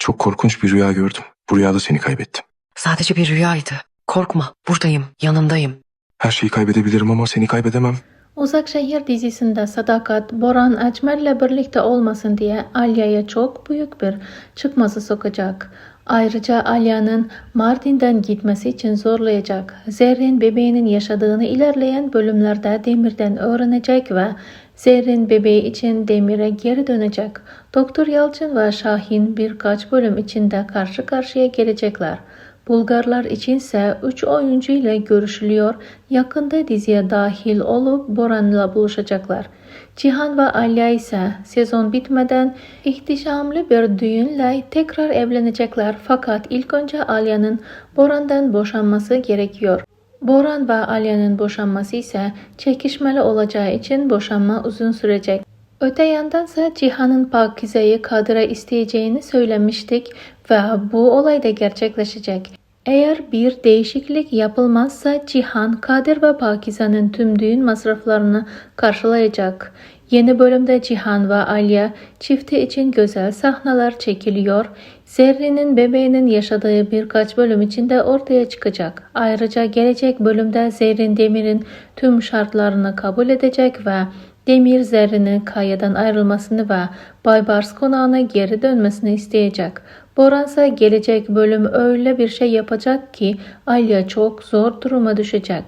Çok korkunç bir rüya gördüm. Bu rüyada seni kaybettim. Sadece bir rüyaydı. Korkma, buradayım, yanındayım. Her şeyi kaybedebilirim ama seni kaybedemem. Uzak Şehir dizisinde Sadakat, Boran Ecmel'le birlikte olmasın diye Alya'ya çok büyük bir çıkmazı sokacak. Ayrıca Alya'nın Mardin'den gitmesi için zorlayacak. Zerrin bebeğinin yaşadığını ilerleyen bölümlerde Demir'den öğrenecek ve Zerrin bebeği için Demir'e geri dönecek. Doktor Yalçın ve Şahin birkaç bölüm içinde karşı karşıya gelecekler. Bulgarlar içinse 3 oyuncu ile görüşülüyor, yakında diziye dahil olup Boran'la buluşacaklar. Cihan ve Alya ise sezon bitmeden ihtişamlı bir düğünle tekrar evlenecekler, fakat ilk önce Alya'nın Boran'dan boşanması gerekiyor. Boran ve Alya'nın boşanması ise çekişmeli olacağı için boşanma uzun sürecek. Öte yandansa Cihan'ın Pakize'yi Kadir'e isteyeceğini söylemiştik ve bu olay da gerçekleşecek. Eğer bir değişiklik yapılmazsa Cihan, Kadir ve Pakize'nin tüm düğün masraflarını karşılayacak. Yeni bölümde Cihan ve Alya çifti için güzel sahneler çekiliyor. Zerrin'in bebeğinin yaşadığı birkaç bölüm içinde ortaya çıkacak. Ayrıca gelecek bölümde Zerrin Demir'in tüm şartlarını kabul edecek ve Demir Zerrin'in Kaya'dan ayrılmasını ve Baybars konağına geri dönmesini isteyecek. Boransa gelecek bölüm öyle bir şey yapacak ki Alya çok zor duruma düşecek.